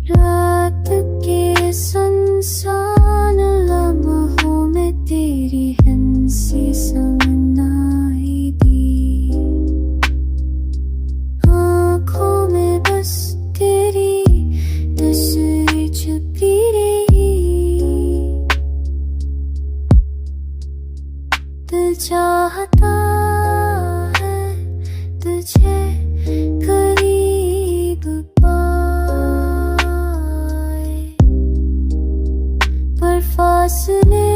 रात के सुनसान लम्हों में तेरी हंसी सुनाई दी। आँखों में बस तेरी तस्वीर छुपी रही। दिल चाहता है तुझे करीब पाए, पर फासले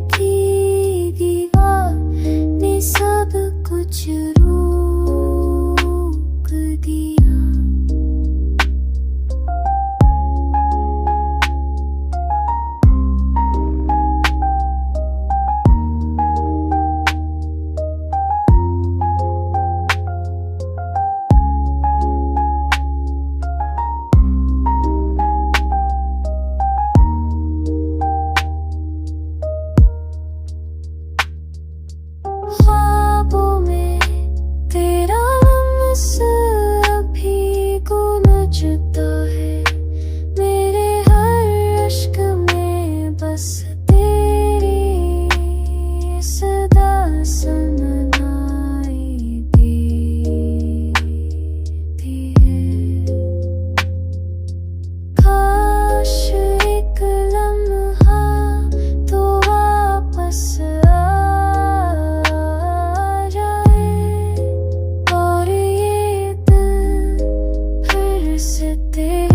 की दीवार ने सब कुछ रोक दिया। ख्वाबों में तेरा लम्स अभी गूंजता है। मेरे हर अश्क में बस तेरी सदा सुनाई देती है। काश एक लम्हा तो वापस से तेरे